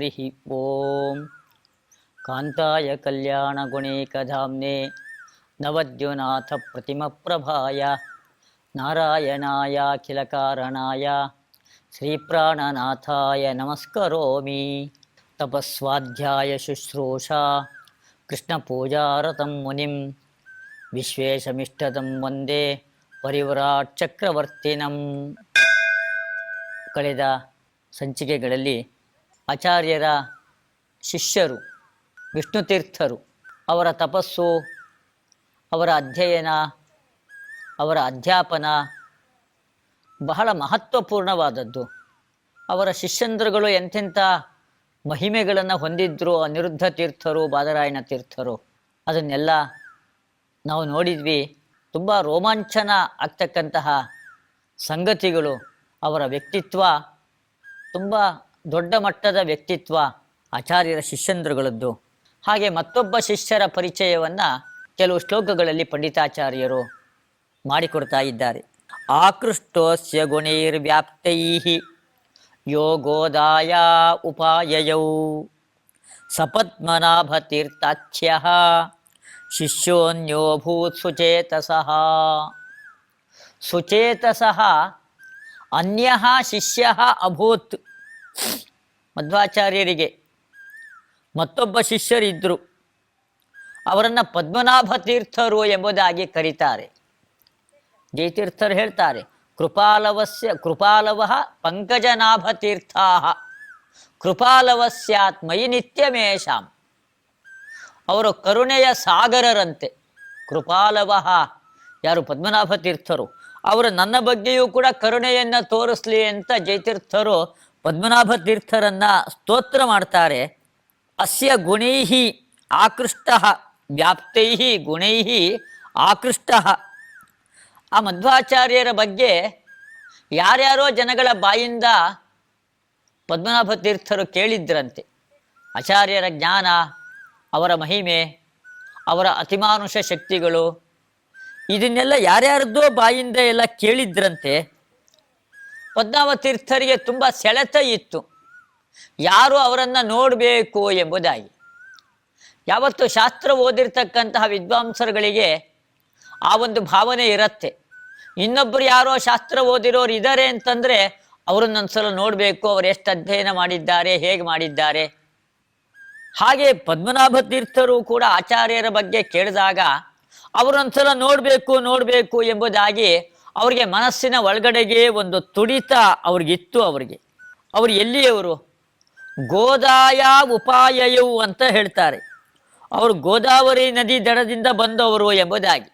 ಹರಿ ಓಂ. ಕಾಂತಾಯ ಕಲ್ಯಾಣಗುಣೇಕಧಾಮ್ನೆ ನವದ್ಯುನಾಥ ಪ್ರತಿಮಪ್ರಭಾಯ ನಾರಾಯಣಾಯಾಖಿಲಕಾರಣಾಯ ಶ್ರೀಪ್ರಾಣನಾಥಾಯ ನಮಸ್ಕರೋಮಿ. ತಪಸ್ವಾಧ್ಯಾಯ ಶುಶ್ರೂಷಾ ಕೃಷ್ಣಪೂಜಾರತಂ ಮುನಿಂ ವಿಶ್ವೇಶಮಿಷ್ಟದಂ ವಂದೇ ಪರಿವ್ರಾಟ್ ಚಕ್ರವರ್ತಿನಂ. ಕಳೆದ ಸಂಚಿಕೆಗಳಲ್ಲಿ ಆಚಾರ್ಯರ ಶಿಷ್ಯರು ವಿಷ್ಣುತೀರ್ಥರು, ಅವರ ತಪಸ್ಸು, ಅವರ ಅಧ್ಯಯನ, ಅವರ ಅಧ್ಯಾಪನ ಬಹಳ ಮಹತ್ವಪೂರ್ಣವಾದದ್ದು. ಅವರ ಶಿಷ್ಯಂದ್ರಗಳು ಎಂತೆಂಥ ಮಹಿಮೆಗಳನ್ನು ಹೊಂದಿದ್ರು. ಅನಿರುದ್ಧ ತೀರ್ಥರು, ಬಾದರಾಯಣ ತೀರ್ಥರು, ಅದನ್ನೆಲ್ಲ ನಾವು ನೋಡಿದ್ವಿ. ತುಂಬ ರೋಮಾಂಚನ ಆಗ್ತಕ್ಕಂತಹ ಸಂಗತಿಗಳು. ಅವರ ವ್ಯಕ್ತಿತ್ವ ತುಂಬ ದೊಡ್ಡ ಮಟ್ಟದ ವ್ಯಕ್ತಿತ್ವ ಆಚಾರ್ಯರ ಶಿಷ್ಯಂದ್ರಗಳದ್ದು. ಹಾಗೆ ಮತ್ತೊಬ್ಬ ಶಿಷ್ಯರ ಪರಿಚಯವನ್ನು ಕೆಲವು ಶ್ಲೋಕಗಳಲ್ಲಿ ಪಂಡಿತಾಚಾರ್ಯರು ಮಾಡಿಕೊಡ್ತಾ ಇದ್ದಾರೆ. ಆಕೃಷ್ಟೋಸ್ಯ ಗುಣೈರ್ವ್ಯಾಪ್ತೈಃ ಯೋಗೋದಾಯ ಉಪಾಯಯೌ ಸಪದ್ಮನಾಭತೀರ್ಥಾಖ್ಯಃ ಶಿಷ್ಯೋನ್ಯೋಭೂತ್ ಸುಚೇತಸಃ. ಸುಚೇತಸಃ ಅನ್ಯಃ ಶಿಷ್ಯಃ ಅಭೂತ್. ಮಧ್ವಾಚಾರ್ಯರಿಗೆ ಮತ್ತೊಬ್ಬ ಶಿಷ್ಯರಿದ್ದರು. ಅವರನ್ನು ಪದ್ಮನಾಭ ತೀರ್ಥರು ಎಂಬುದಾಗಿ ಕರೀತಾರೆ. ಜಯತೀರ್ಥರು ಹೇಳ್ತಾರೆ, ಕೃಪಾಲವಃ ಪಂಕಜನಾಭ ತೀರ್ಥಾ ಕೃಪಾಲವಸ್ಯಾತ್ ಮಯಿ ನಿತ್ಯಮೇಷಾಂ. ಅವರು ಕರುಣೆಯ ಸಾಗರರಂತೆ. ಕೃಪಾಲವಃ ಯಾರು? ಪದ್ಮನಾಭ ತೀರ್ಥರು. ಅವರು ನನ್ನ ಬಗ್ಗೆಯೂ ಕೂಡ ಕರುಣೆಯನ್ನು ತೋರಿಸ್ಲಿ ಅಂತ ಜಯತೀರ್ಥರು ಪದ್ಮನಾಭ ತೀರ್ಥರನ್ನ ಸ್ತೋತ್ರ ಮಾಡ್ತಾರೆ. ಅಸ್ಯ ಗುಣೈಃ ಆಕೃಷ್ಟಃ ವ್ಯಾಪ್ತೈಃ ಗುಣೈಃ ಆಕೃಷ್ಟಃ. ಆ ಮಧ್ವಾಚಾರ್ಯರ ಬಗ್ಗೆ ಯಾರ್ಯಾರೋ ಜನಗಳ ಬಾಯಿಂದ ಪದ್ಮನಾಭ ತೀರ್ಥರು ಕೇಳಿದ್ರಂತೆ. ಆಚಾರ್ಯರ ಜ್ಞಾನ, ಅವರ ಮಹಿಮೆ, ಅವರ ಅತಿಮಾನುಷ ಶಕ್ತಿಗಳು, ಇದನ್ನೆಲ್ಲ ಯಾರ್ಯಾರದ್ದೋ ಬಾಯಿಂದ ಎಲ್ಲ ಕೇಳಿದ್ರಂತೆ. ಪದ್ಮನಾಭ ತೀರ್ಥರಿಗೆ ತುಂಬ ಸೆಳೆತ ಇತ್ತು, ಯಾರು ಅವರನ್ನು ನೋಡಬೇಕು ಎಂಬುದಾಗಿ. ಯಾವತ್ತು ಶಾಸ್ತ್ರ ಓದಿರ್ತಕ್ಕಂತಹ ವಿದ್ವಾಂಸರುಗಳಿಗೆ ಆ ಒಂದು ಭಾವನೆ ಇರುತ್ತೆ. ಇನ್ನೊಬ್ಬರು ಯಾರೋ ಶಾಸ್ತ್ರ ಓದಿರೋರು ಇದ್ದಾರೆ ಅಂತಂದರೆ ಅವರನ್ನೊಂದ್ಸಲ ನೋಡಬೇಕು, ಅವರು ಎಷ್ಟು ಅಧ್ಯಯನ ಮಾಡಿದ್ದಾರೆ, ಹೇಗೆ ಮಾಡಿದ್ದಾರೆ. ಹಾಗೆ ಪದ್ಮನಾಭ ತೀರ್ಥರು ಕೂಡ ಆಚಾರ್ಯರ ಬಗ್ಗೆ ಕೇಳಿದಾಗ ಅವರೊಂದ್ಸಲ ನೋಡಬೇಕು ಎಂಬುದಾಗಿ ಅವರಿಗೆ ಮನಸ್ಸಿನ ಒಳಗಡೆಗೆ ಒಂದು ತುಡಿತ ಅವ್ರಿಗಿತ್ತು. ಅವರು ಎಲ್ಲಿಯವರು? ಗೋದಾಯ ಉಪಾಯಯವು ಅಂತ ಹೇಳ್ತಾರೆ. ಅವರು ಗೋದಾವರಿ ನದಿ ದಡದಿಂದ ಬಂದವರು ಎಂಬುದಾಗಿ.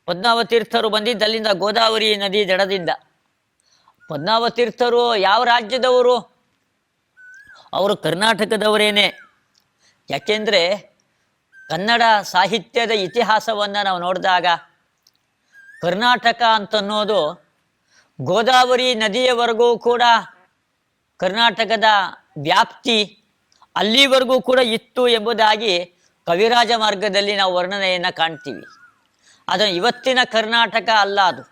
ಪದ್ಮನಾಭ ತೀರ್ಥರು ಬಂದಿದ್ದು ಅಲ್ಲಿಂದ, ಗೋದಾವರಿ ನದಿ ದಡದಿಂದ. ಪದ್ಮನಾಭ ತೀರ್ಥರು ಯಾವ ರಾಜ್ಯದವರು? ಅವರು ಕರ್ನಾಟಕದವರೇನೆ. ಯಾಕೆಂದರೆ ಕನ್ನಡ ಸಾಹಿತ್ಯದ ಇತಿಹಾಸವನ್ನು ನಾವು ನೋಡಿದಾಗ ಕರ್ನಾಟಕ ಅಂತನ್ನೋದು ಗೋದಾವರಿ ನದಿಯವರೆಗೂ ಕೂಡ ಕರ್ನಾಟಕದ ವ್ಯಾಪ್ತಿ ಅಲ್ಲಿವರೆಗೂ ಕೂಡ ಇತ್ತು ಎಂಬುದಾಗಿ ಕವಿರಾಜ ಮಾರ್ಗದಲ್ಲಿ ನಾವು ವರ್ಣನೆಯನ್ನು ಕಾಣ್ತೀವಿ. ಅದು ಇವತ್ತಿನ ಕರ್ನಾಟಕ ಅಲ್ಲ. ಅದು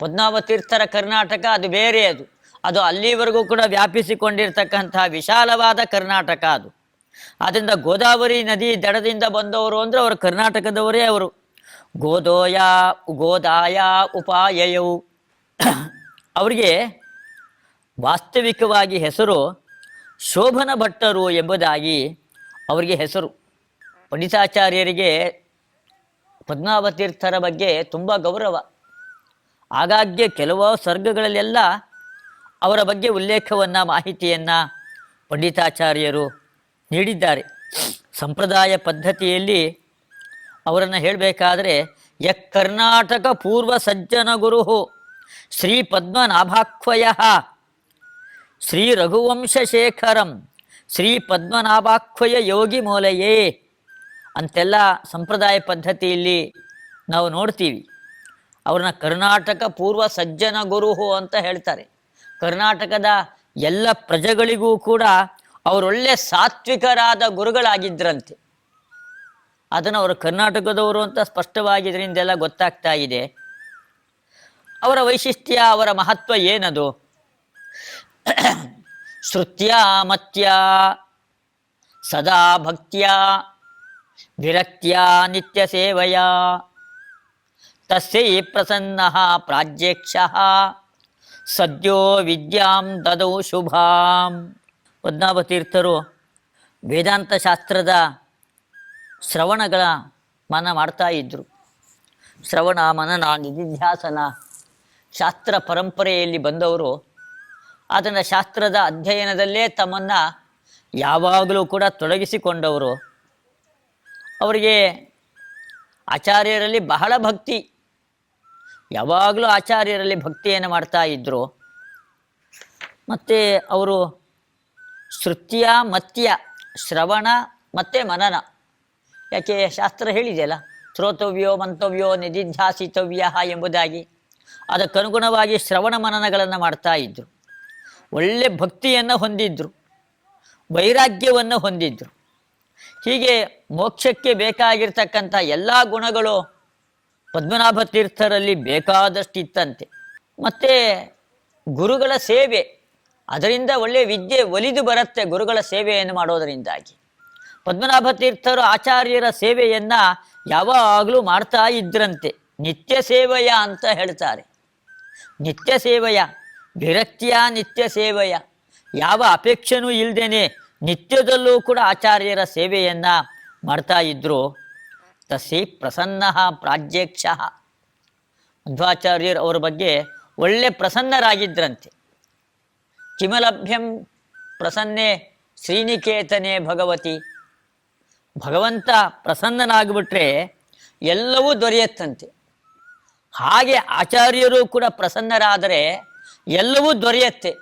ಪದ್ಮನಾಭ ತೀರ್ಥರ ಕರ್ನಾಟಕ, ಅದು ಬೇರೆ. ಅದು ಅಲ್ಲಿವರೆಗೂ ಕೂಡ ವ್ಯಾಪಿಸಿಕೊಂಡಿರ್ತಕ್ಕಂತಹ ವಿಶಾಲವಾದ ಕರ್ನಾಟಕ ಅದು. ಆದ್ದರಿಂದ ಗೋದಾವರಿ ನದಿ ದಡದಿಂದ ಬಂದವರು ಅಂದರೆ ಅವರು ಕರ್ನಾಟಕದವರೇ. ಅವರು ಗೋದಾಯ ಉಪಾಯಯವು. ಅವರಿಗೆ ವಾಸ್ತವಿಕವಾಗಿ ಹೆಸರು ಶೋಭನ ಭಟ್ಟರು ಎಂಬುದಾಗಿ ಅವರಿಗೆ ಹೆಸರು. ಪಂಡಿತಾಚಾರ್ಯರಿಗೆ ಪದ್ಮನಾಭ ತೀರ್ಥರ ಬಗ್ಗೆ ತುಂಬ ಗೌರವ. ಆಗಾಗ್ಗೆ ಕೆಲವು ಸರ್ಗಗಳಲ್ಲೆಲ್ಲ ಅವರ ಬಗ್ಗೆ ಉಲ್ಲೇಖವನ್ನು, ಮಾಹಿತಿಯನ್ನು ಪಂಡಿತಾಚಾರ್ಯರು ನೀಡಿದ್ದಾರೆ. ಸಂಪ್ರದಾಯ ಪದ್ಧತಿಯಲ್ಲಿ ಅವರನ್ನು ಹೇಳಬೇಕಾದ್ರೆ ಕರ್ನಾಟಕ ಪೂರ್ವ ಸಜ್ಜನ ಗುರು ಶ್ರೀ ಪದ್ಮನಾಭಾಖ್ವಯ ಶ್ರೀ ರಘುವಂಶಶೇಖರಂ ಶ್ರೀ ಪದ್ಮನಾಭಾಖ್ವಯ ಯೋಗಿ ಮೂಲಯೇ ಅಂತೆಲ್ಲ ಸಂಪ್ರದಾಯ ಪದ್ಧತಿಯಲ್ಲಿ ನಾವು ನೋಡ್ತೀವಿ. ಅವ್ರನ್ನ ಕರ್ನಾಟಕ ಪೂರ್ವ ಸಜ್ಜನ ಗುರು ಅಂತ ಹೇಳ್ತಾರೆ. ಕರ್ನಾಟಕದ ಎಲ್ಲ ಪ್ರಜೆಗಳಿಗೂ ಕೂಡ ಅವರೊಳ್ಳೆ ಸಾತ್ವಿಕರಾದ ಗುರುಗಳಾಗಿದ್ದರಂತೆ. ಅದನ್ನು ಅವರು ಕರ್ನಾಟಕದವರು ಅಂತ ಸ್ಪಷ್ಟವಾಗಿ ಇದರಿಂದೆಲ್ಲ ಗೊತ್ತಾಗ್ತಾ ಇದೆ. ಅವರ ವೈಶಿಷ್ಟ್ಯ, ಅವರ ಮಹತ್ವ ಏನದು? ಶ್ರುತ್ಯಾ ಮತ್ಯಾ ಸದಾ ಭಕ್ತ್ಯಾ ವಿರಕ್ತ್ಯಾ ನಿತ್ಯ ಸೇವಯಾ ತಸ್ಯೈ ಪ್ರಸನ್ನಃ ಪ್ರಾಜ್ಯಕ್ಷಃ ಸದ್ಯೋ ವಿದ್ಯಾಂ ದದೌ ಶುಭಾಂ. ಪದ್ಮನಾಭತೀರ್ಥರು ವೇದಾಂತ ಶಾಸ್ತ್ರದ ಶ್ರವಣಗಳ ಮನ ಮಾಡ್ತಾ ಇದ್ದರು. ಶ್ರವಣ ಮನನ ನಿಧಿಧ್ಯಾಸನ ಶಾಸ್ತ್ರ ಪರಂಪರೆಯಲ್ಲಿ ಬಂದವರು ಅದನ್ನು ಶಾಸ್ತ್ರದ ಅಧ್ಯಯನದಲ್ಲೇ ತಮ್ಮನ್ನು ಯಾವಾಗಲೂ ಕೂಡ ತೊಡಗಿಸಿಕೊಂಡವರು. ಅವರಿಗೆ ಆಚಾರ್ಯರಲ್ಲಿ ಬಹಳ ಭಕ್ತಿ, ಯಾವಾಗಲೂ ಆಚಾರ್ಯರಲ್ಲಿ ಭಕ್ತಿಯನ್ನು ಮಾಡ್ತಾ ಇದ್ದರು. ಮತ್ತು ಅವರು ಶ್ರುತ್ಯ ಮತ್ಯ, ಶ್ರವಣ ಮತ್ತು ಮನನ, ಯಾಕೆ ಶಾಸ್ತ್ರ ಹೇಳಿದೆಯಲ್ಲ ಶ್ರೋತವ್ಯೋ ಮಂತವ್ಯೋ ನಿಧಿಧ್ಯಾಸಿತವ್ಯ ಎಂಬುದಾಗಿ, ಅದಕ್ಕನುಗುಣವಾಗಿ ಶ್ರವಣ ಮನನಗಳನ್ನು ಮಾಡ್ತಾ ಇದ್ದರು. ಒಳ್ಳೆ ಭಕ್ತಿಯನ್ನು ಹೊಂದಿದ್ರು, ವೈರಾಗ್ಯವನ್ನು ಹೊಂದಿದ್ರು. ಹೀಗೆ ಮೋಕ್ಷಕ್ಕೆ ಬೇಕಾಗಿರ್ತಕ್ಕಂಥ ಎಲ್ಲ ಗುಣಗಳು ಪದ್ಮನಾಭ ತೀರ್ಥರಲ್ಲಿ ಬೇಕಾದಷ್ಟಿತ್ತಂತೆ. ಮತ್ತು ಗುರುಗಳ ಸೇವೆ, ಅದರಿಂದ ಒಳ್ಳೆಯ ವಿದ್ಯೆ ಒಲಿದು ಬರುತ್ತೆ ಗುರುಗಳ ಸೇವೆಯನ್ನು ಮಾಡೋದರಿಂದಾಗಿ. ಪದ್ಮನಾಭ ತೀರ್ಥರು ಆಚಾರ್ಯರ ಸೇವೆಯನ್ನು ಯಾವಾಗಲೂ ಮಾಡ್ತಾ ಇದ್ರಂತೆ. ನಿತ್ಯ ಸೇವೆಯ ಅಂತ ಹೇಳ್ತಾರೆ. ನಿತ್ಯ ಸೇವೆಯ, ವಿರಕ್ತಿಯ ನಿತ್ಯ ಸೇವೆಯ, ಯಾವ ಅಪೇಕ್ಷೆನೂ ಇಲ್ಲದೇನೆ ನಿತ್ಯದಲ್ಲೂ ಕೂಡ ಆಚಾರ್ಯರ ಸೇವೆಯನ್ನು ಮಾಡ್ತಾ ಇದ್ದರು. ತಸ್ಯೈ ಪ್ರಸನ್ನಃ ಪ್ರಾಜ್ಯಕ್ಷಃ. ಮಧ್ವಾಚಾರ್ಯರು ಅವರ ಬಗ್ಗೆ ಒಳ್ಳೆ ಪ್ರಸನ್ನರಾಗಿದ್ದರಂತೆ. ಕಿಮಲಭ್ಯಂ ಪ್ರಸನ್ನೆ ಶ್ರೀನಿಕೇತನೆ ಭಗವತಿ. ಭಗವಂತ ಪ್ರಸನ್ನನಾಗ್ಬಿಟ್ರೆ ಎಲ್ಲವೂ ದೊರೆಯುತ್ತಂತೆ. ಹಾಗೆ ಆಚಾರ್ಯರು ಕೂಡ ಪ್ರಸನ್ನರಾದರೆ ಎಲ್ಲವೂ ದೊರೆಯುತ್ತೆ.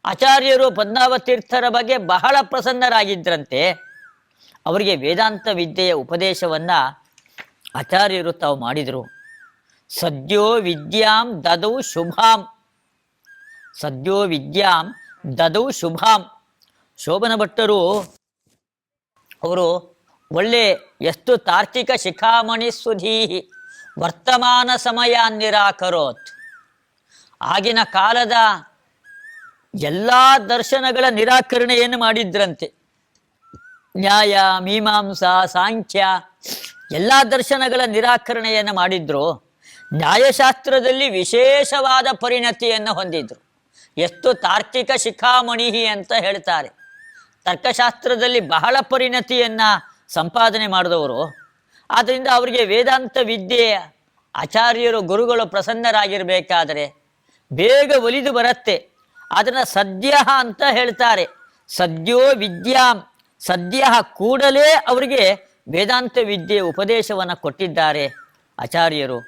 ಆಚಾರ್ಯರು ಪದ್ಮನಾಭ ತೀರ್ಥರ ಬಗ್ಗೆ ಬಹಳ ಪ್ರಸನ್ನರಾಗಿದ್ದರಂತೆ. ಅವರಿಗೆ ವೇದಾಂತ ವಿದ್ಯೆಯ ಉಪದೇಶವನ್ನು ಆಚಾರ್ಯರು ತಾವು ಮಾಡಿದರು. ಸದ್ಯೋ ವಿದ್ಯಾಂ ದದೌ ಶುಭಾಂ. ಸದ್ಯೋ ವಿದ್ಯಾಂ ದದೌ ಶುಭಾಂ. ಶೋಭನ ಭಟ್ಟರು ಅವರು ಒಳ್ಳೆ ಎಷ್ಟು ತಾರ್ಕಿಕ ಶಿಖಾಮಣಿ ಸುಧೀಹಿ ವರ್ತಮಾನ ಸಮಯ ನಿರಾಕರೋತ್. ಆಗಿನ ಕಾಲದ ಎಲ್ಲ ದರ್ಶನಗಳ ನಿರಾಕರಣೆಯನ್ನು ಮಾಡಿದ್ರಂತೆ. ನ್ಯಾಯ, ಮೀಮಾಂಸಾ, ಸಾಂಖ್ಯ ಎಲ್ಲ ದರ್ಶನಗಳ ನಿರಾಕರಣೆಯನ್ನು ಮಾಡಿದ್ರು. ನ್ಯಾಯಶಾಸ್ತ್ರದಲ್ಲಿ ವಿಶೇಷವಾದ ಪರಿಣತಿಯನ್ನು ಹೊಂದಿದ್ರು. ಎಷ್ಟು ತಾರ್ಕಿಕ ಶಿಖಾಮಣಿ ಅಂತ ಹೇಳ್ತಾರೆ. ತರ್ಕಶಾಸ್ತ್ರದಲ್ಲಿ ಬಹಳ ಪರಿಣತಿಯನ್ನು ಸಂಪಾದನೆ ಮಾಡಿದವರು. ಆದ್ದರಿಂದ ಅವರಿಗೆ ವೇದಾಂತ ವಿದ್ಯೆ ಆಚಾರ್ಯರು ಗುರುಗಳು ಪ್ರಸನ್ನರಾಗಿರಬೇಕಾದರೆ ಬೇಗ ಒಲಿದು ಬರುತ್ತೆ. ಅದನ್ನು ಸದ್ಯ ಅಂತ ಹೇಳ್ತಾರೆ. ಸದ್ಯೋ ವಿದ್ಯಾಂ, ಸದ್ಯ ಕೂಡಲೇ ಅವರಿಗೆ ವೇದಾಂತ ವಿದ್ಯೆ ಉಪದೇಶವನ್ನು ಕೊಟ್ಟಿದ್ದಾರೆ ಆಚಾರ್ಯರು.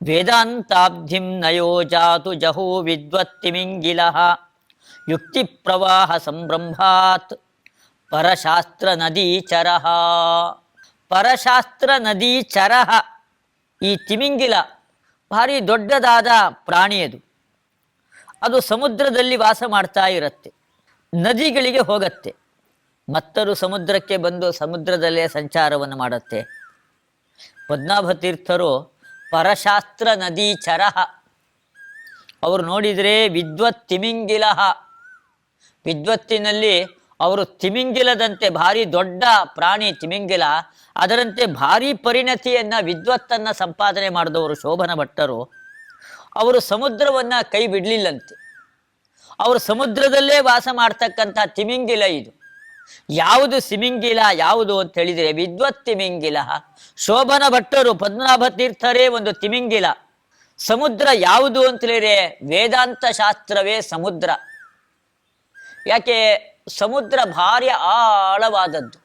ವೇದಾಂತಾಬ್ಧಿಂ ನಯೋಜಾತು ಜಹೋ ವಿದ್ವತ್ತಿಮಿಂಗಿಲ ಯುಕ್ತಿ ಪ್ರವಾಹ ಸಂಭ್ರಂಭಾತ್ ಪರಶಾಸ್ತ್ರ ನದೀಚರ. ಪರಶಾಸ್ತ್ರ ನದೀಚರ, ಈ ತಿಮಿಂಗಿಲ ಭಾರಿ ದೊಡ್ಡದಾದ ಪ್ರಾಣಿ. ಅದು ಸಮುದ್ರದಲ್ಲಿ ವಾಸ ಮಾಡ್ತಾ ಇರುತ್ತೆ. ನದಿಗಳಿಗೆ ಹೋಗತ್ತೆ, ಮತ್ತರು ಸಮುದ್ರಕ್ಕೆ ಬಂದು ಸಮುದ್ರದಲ್ಲೇ ಸಂಚಾರವನ್ನು ಮಾಡುತ್ತೆ. ಪದ್ಮನಾಭ ತೀರ್ಥರು ಪರಶಾಸ್ತ್ರ ನದೀಚರ. ಅವರು ನೋಡಿದರೆ ವಿದ್ವತ್ ತಿಮಿಂಗಿಲ. ವಿದ್ವತ್ತಿನಲ್ಲಿ ಅವರು ತಿಮಿಂಗಿಲದಂತೆ ಭಾರಿ ದೊಡ್ಡ ಪ್ರಾಣಿ ತಿಮಿಂಗಿಲ, ಅದರಂತೆ ಭಾರಿ ಪರಿಣತಿಯನ್ನು ವಿದ್ವತ್ತನ್ನು ಸಂಪಾದನೆ ಮಾಡಿದವರು ಶೋಭನ ಭಟ್ಟರು. ಅವರು ಸಮುದ್ರವನ್ನು ಕೈ ಬಿಡಲಿಲ್ಲಂತೆ. ಅವರು ಸಮುದ್ರದಲ್ಲೇ ವಾಸ ಮಾಡ್ತಕ್ಕಂಥ ತಿಮಿಂಗಿಲ ಇದು. ಯಾವುದು ಸಿಮಿಂಗಿಲ ಯಾವುದು ಅಂತ ಹೇಳಿದರೆ ವಿದ್ವತ್ ತಿಮಿಂಗಿಲ. ಶೋಭನ ಭಟ್ಟರು ಪದ್ಮನಾಭ ತೀರ್ಥರೇ ಒಂದು ತಿಮಿಂಗಿಲ. ಸಮುದ್ರ ಯಾವುದು ಅಂತ ಹೇಳಿದರೆ ವೇದಾಂತ ಶಾಸ್ತ್ರವೇ ಸಮುದ್ರ. ಯಾಕೆ ಸಮುದ್ರ ಭಾರಿ ಆಳವಾದದ್ದು.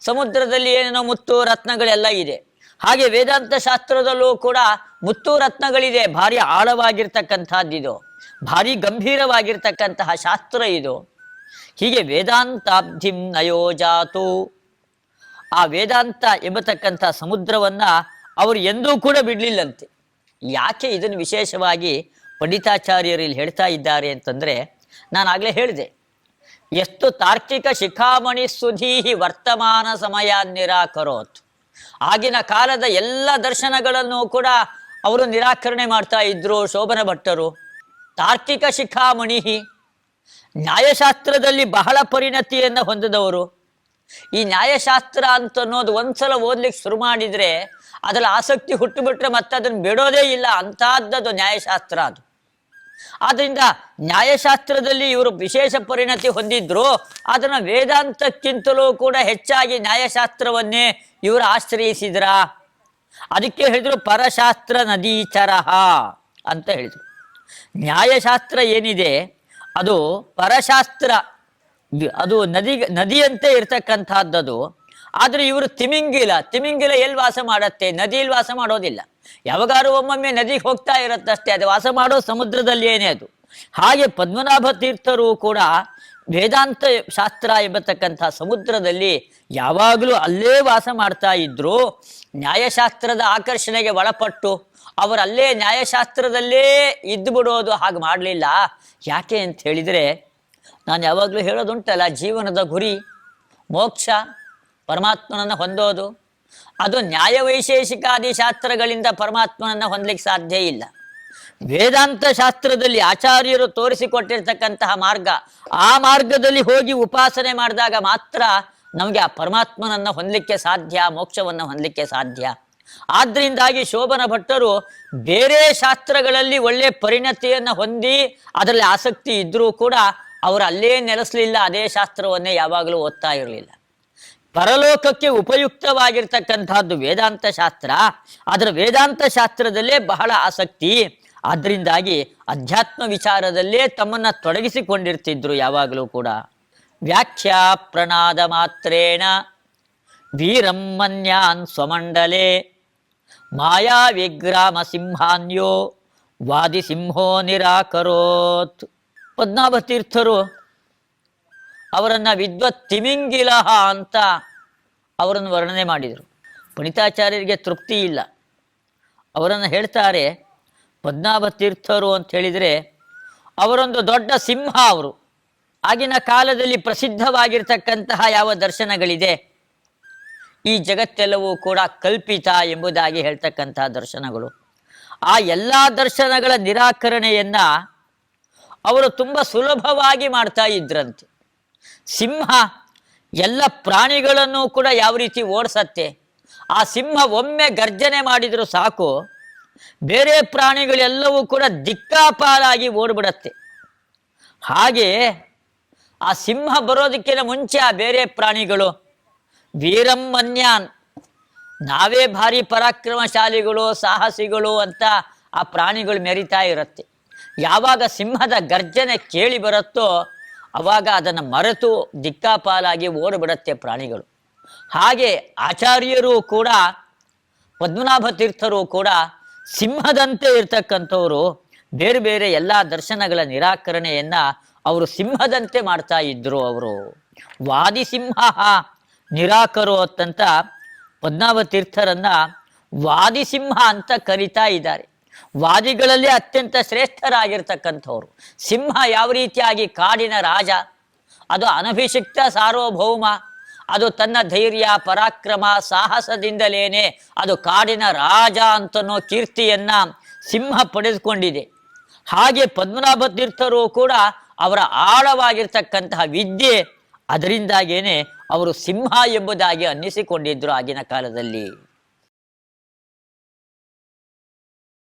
ಸಮುದ್ರದಲ್ಲಿ ಏನೇನೋ ಮುತ್ತು ರತ್ನಗಳೆಲ್ಲ ಇದೆ. ಹಾಗೆ ವೇದಾಂತ ಶಾಸ್ತ್ರದಲ್ಲೂ ಕೂಡ ಮುತ್ತು ರತ್ನಗಳಿದೆ. ಭಾರಿ ಆಳವಾಗಿರ್ತಕ್ಕಂಥದ್ದಿದು, ಭಾರಿ ಗಂಭೀರವಾಗಿರ್ತಕ್ಕಂತಹ ಶಾಸ್ತ್ರ ಇದು. ಹೀಗೆ ವೇದಾಂತಾಬ್ಧಿಂ ನಯೋಜಾತು. ಆ ವೇದಾಂತ ಎಂಬತಕ್ಕಂಥ ಸಮುದ್ರವನ್ನು ಅವರು ಎಂದೂ ಕೂಡ ಬಿಡಲಿಲ್ಲಂತೆ. ಯಾಕೆ ಇದನ್ನು ವಿಶೇಷವಾಗಿ ಪಂಡಿತಾಚಾರ್ಯರು ಇಲ್ಲಿ ಹೇಳ್ತಾ ಇದ್ದಾರೆ ಅಂತಂದರೆ, ನಾನಾಗಲೇ ಹೇಳಿದೆ, ಎಷ್ಟು ತಾರ್ಕಿಕ ಶಿಖಾಮಣಿ ಸುಧೀಹಿ ವರ್ತಮಾನ ಸಮಯ ನಿರಾಕರೋತ್. ಆಗಿನ ಕಾಲದ ಎಲ್ಲ ದರ್ಶನಗಳನ್ನು ಕೂಡ ಅವರು ನಿರಾಕರಣೆ ಮಾಡ್ತಾ ಇದ್ರು ಶೋಭನ ಭಟ್ಟರು. ತಾರ್ಕಿಕ ಶಿಖಾಮಣಿ ನ್ಯಾಯಶಾಸ್ತ್ರದಲ್ಲಿ ಬಹಳ ಪರಿಣತಿಯನ್ನು ಹೊಂದಿದವರು. ಈ ನ್ಯಾಯಶಾಸ್ತ್ರ ಅಂತ ಅನ್ನೋದು ಒಂದ್ಸಲ ಓದ್ಲಿಕ್ಕೆ ಶುರು ಮಾಡಿದ್ರೆ ಅದರಲ್ಲಿ ಆಸಕ್ತಿ ಹುಟ್ಟುಬಿಟ್ರೆ ಮತ್ತೆ ಅದನ್ನು ಬಿಡೋದೇ ಇಲ್ಲ, ಅಂತಹದ್ದದು ನ್ಯಾಯಶಾಸ್ತ್ರ ಅದು. ಆದ್ರಿಂದ ನ್ಯಾಯಶಾಸ್ತ್ರದಲ್ಲಿ ಇವರು ವಿಶೇಷ ಪರಿಣತಿ ಹೊಂದಿದ್ರು. ಅದನ್ನ ವೇದಾಂತಕ್ಕಿಂತಲೂ ಕೂಡ ಹೆಚ್ಚಾಗಿ ನ್ಯಾಯಶಾಸ್ತ್ರವನ್ನೇ ಇವರು ಆಶ್ರಯಿಸಿದ್ರ. ಅದಕ್ಕೆ ಹೇಳಿದ್ರು ಪರಶಾಸ್ತ್ರ ನದೀಚರಹ ಅಂತ ಹೇಳಿದ್ರು. ನ್ಯಾಯಶಾಸ್ತ್ರ ಏನಿದೆ ಅದು ಪರಶಾಸ್ತ್ರ, ಅದು ನದಿಯಂತೆ ಇರ್ತಕ್ಕಂಥದ್ದು. ಆದ್ರೆ ಇವರು ತಿಮಿಂಗಿಲ ಎಲ್ಲಿ ವಾಸ ಮಾಡತ್ತೆ? ನದಿಯಲ್ಲಿ ವಾಸ ಮಾಡೋದಿಲ್ಲ. ಯಾವಾಗಾರು ಒಮ್ಮೊಮ್ಮೆ ನದಿಗೆ ಹೋಗ್ತಾ ಇರತ್ತಷ್ಟೇ, ಅದು ವಾಸ ಮಾಡೋ ಸಮುದ್ರದಲ್ಲಿ ಏನೇ ಅದು. ಹಾಗೆ ಪದ್ಮನಾಭ ತೀರ್ಥರು ಕೂಡ ವೇದಾಂತ ಶಾಸ್ತ್ರ ಎಂಬತಕ್ಕಂಥ ಸಮುದ್ರದಲ್ಲಿ ಯಾವಾಗಲೂ ಅಲ್ಲೇ ವಾಸ ಮಾಡ್ತಾ ಇದ್ರು. ನ್ಯಾಯಶಾಸ್ತ್ರದ ಆಕರ್ಷಣೆಗೆ ಒಳಪಟ್ಟು ಅವರಲ್ಲೇ ನ್ಯಾಯಶಾಸ್ತ್ರದಲ್ಲೇ ಇದ್ದು ಬಿಡೋದು ಹಾಗೆ ಮಾಡಲಿಲ್ಲ. ಯಾಕೆ ಅಂತ ಹೇಳಿದರೆ, ನಾನು ಯಾವಾಗಲೂ ಹೇಳೋದುಂಟಲ್ಲ, ಜೀವನದ ಗುರಿ ಮೋಕ್ಷ, ಪರಮಾತ್ಮನನ್ನು ಹೊಂದೋದು. ಅದು ನ್ಯಾಯವೈಶೇಷಿಕಾದಿ ಶಾಸ್ತ್ರಗಳಿಂದ ಪರಮಾತ್ಮನನ್ನು ಹೊಂದಲಿಕ್ಕೆ ಸಾಧ್ಯ ಇಲ್ಲ. ವೇದಾಂತ ಶಾಸ್ತ್ರದಲ್ಲಿ ಆಚಾರ್ಯರು ತೋರಿಸಿಕೊಟ್ಟಿರ್ತಕ್ಕಂತಹ ಮಾರ್ಗ, ಆ ಮಾರ್ಗದಲ್ಲಿ ಹೋಗಿ ಉಪಾಸನೆ ಮಾಡಿದಾಗ ಮಾತ್ರ ನಮಗೆ ಆ ಪರಮಾತ್ಮನನ್ನು ಹೊಂದಲಿಕ್ಕೆ ಸಾಧ್ಯ, ಮೋಕ್ಷವನ್ನು ಹೊಂದಲಿಕ್ಕೆ ಸಾಧ್ಯ. ಆದ್ರಿಂದಾಗಿ ಶೋಭನ ಭಟ್ಟರು ಬೇರೆ ಶಾಸ್ತ್ರಗಳಲ್ಲಿ ಒಳ್ಳೆ ಪರಿಣತಿಯನ್ನು ಹೊಂದಿ ಅದರಲ್ಲಿ ಆಸಕ್ತಿ ಇದ್ರೂ ಕೂಡ ಅವರು ಅಲ್ಲೇ ನೆಲೆಸಲಿಲ್ಲ, ಅದೇ ಶಾಸ್ತ್ರವನ್ನೇ ಯಾವಾಗಲೂ ಓದ್ತಾ ಇರಲಿಲ್ಲ. ಪರಲೋಕಕ್ಕೆ ಉಪಯುಕ್ತವಾಗಿರ್ತಕ್ಕಂಥದ್ದು ವೇದಾಂತ ಶಾಸ್ತ್ರ, ಅದರ ವೇದಾಂತ ಶಾಸ್ತ್ರದಲ್ಲೇ ಬಹಳ ಆಸಕ್ತಿ. ಆದ್ರಿಂದಾಗಿ ಅಧ್ಯಾತ್ಮ ವಿಚಾರದಲ್ಲೇ ತಮ್ಮನ್ನು ತೊಡಗಿಸಿಕೊಂಡಿರ್ತಿದ್ರು ಯಾವಾಗಲೂ ಕೂಡ. ವ್ಯಾಖ್ಯಾ ಪ್ರಣಾದ ಮಾತ್ರೇಣ ವೀರಂ ಮನ್ಯಾನ್ ಸ್ವಮಂಡಲೆ ಮಾಯಾ ವಿಗ್ರಾಮ ಸಿಂಹಾನ್ಯೋ ವಾದಿ ಸಿಂಹೋ ನಿರಾಕರೋತ್. ಪದ್ಮನಾಭ ತೀರ್ಥರು ಅವರನ್ನು ವಿದ್ವತ್ ತಿಮಿಂಗಿಲ ಅಂತ ಅವರನ್ನು ವರ್ಣನೆ ಮಾಡಿದರು. ಪಣಿತಾಚಾರ್ಯರಿಗೆ ತೃಪ್ತಿ ಇಲ್ಲ. ಅವರನ್ನು ಹೇಳ್ತಾರೆ ಪದ್ಮನಾಭ ತೀರ್ಥರು ಅಂತ ಹೇಳಿದರೆ ಅವರೊಂದು ದೊಡ್ಡ ಸಿಂಹ. ಅವರು ಆಗಿನ ಕಾಲದಲ್ಲಿ ಪ್ರಸಿದ್ಧವಾಗಿರ್ತಕ್ಕಂತಹ ಯಾವ ದರ್ಶನಗಳಿದೆ, ಈ ಜಗತ್ತೆಲ್ಲವೂ ಕೂಡ ಕಲ್ಪಿತ ಎಂಬುದಾಗಿ ಹೇಳ್ತಕ್ಕಂತಹ ದರ್ಶನಗಳು, ಆ ಎಲ್ಲ ದರ್ಶನಗಳ ನಿರಾಕರಣೆಯನ್ನ ಅವರು ತುಂಬ ಸುಲಭವಾಗಿ ಮಾಡ್ತಾ ಇದ್ರಂತೆ. ಸಿಂಹ ಎಲ್ಲ ಪ್ರಾಣಿಗಳನ್ನು ಕೂಡ ಯಾವ ರೀತಿ ಓಡಿಸತ್ತೆ, ಆ ಸಿಂಹ ಒಮ್ಮೆ ಗರ್ಜನೆ ಮಾಡಿದರೂ ಸಾಕು ಬೇರೆ ಪ್ರಾಣಿಗಳೆಲ್ಲವೂ ಕೂಡ ದಿಕ್ಕಾಪಾಲಾಗಿ ಓಡ್ಬಿಡತ್ತೆ. ಹಾಗೆ ಆ ಸಿಂಹ ಬರೋದಕ್ಕಿಂತ ಮುಂಚೆ ಆ ಬೇರೆ ಪ್ರಾಣಿಗಳು ವೀರಂ ಮನ್ಯಾನ್, ನಾವೇ ಭಾರಿ ಪರಾಕ್ರಮಶಾಲಿಗಳು ಸಾಹಸಿಗಳು ಅಂತ ಆ ಪ್ರಾಣಿಗಳು ಮೆರಿತಾ ಇರುತ್ತೆ. ಯಾವಾಗ ಸಿಂಹದ ಗರ್ಜನೆ ಕೇಳಿ ಬರುತ್ತೋ ಅವಾಗ ಅದನ್ನು ಮರೆತು ದಿಕ್ಕಾಪಾಲಾಗಿ ಓಡಿಬಿಡತ್ತೆ ಪ್ರಾಣಿಗಳು. ಹಾಗೆ ಆಚಾರ್ಯರು ಕೂಡ ಪದ್ಮನಾಭ ತೀರ್ಥರು ಕೂಡ ಸಿಂಹದಂತೆ ಇರ್ತಕ್ಕಂಥವರು. ಬೇರೆ ಬೇರೆ ಎಲ್ಲ ದರ್ಶನಗಳ ನಿರಾಕರಣೆಯನ್ನ ಅವರು ಸಿಂಹದಂತೆ ಮಾಡ್ತಾ ಇದ್ರು. ಅವರು ವಾದಿಸಿಂಹ ನಿರಾಕರೋತ್ತಂತ ಪದ್ಮನಾಭ ತೀರ್ಥರನ್ನ ವಾದಿಸಿಂಹ ಅಂತ ಕರಿತಾ ಇದ್ದಾರೆ. ವಾದಿಗಳಲ್ಲಿ ಅತ್ಯಂತ ಶ್ರೇಷ್ಠರಾಗಿರ್ತಕ್ಕಂಥವ್ರು. ಸಿಂಹ ಯಾವ ರೀತಿಯಾಗಿ ಕಾಡಿನ ರಾಜ, ಅದು ಅನಭಿಷಿಕ್ತ ಸಾರ್ವಭೌಮ, ಅದು ತನ್ನ ಧೈರ್ಯ ಪರಾಕ್ರಮ ಸಾಹಸದಿಂದಲೇನೆ ಅದು ಕಾಡಿನ ರಾಜ ಅಂತನೋ ಕೀರ್ತಿಯನ್ನ ಸಿಂಹ ಪಡೆದುಕೊಂಡಿದೆ. ಹಾಗೆ ಪದ್ಮನಾಭ ತೀರ್ಥರು ಕೂಡ ಅವರ ಆಳವಾಗಿರ್ತಕ್ಕಂತಹ ವಿದ್ಯೆ, ಅದರಿಂದಾಗೇನೆ ಅವರು ಸಿಂಹ ಎಂಬುದಾಗಿ ಅನ್ನಿಸಿಕೊಂಡಿದ್ರು ಆಗಿನ ಕಾಲದಲ್ಲಿ.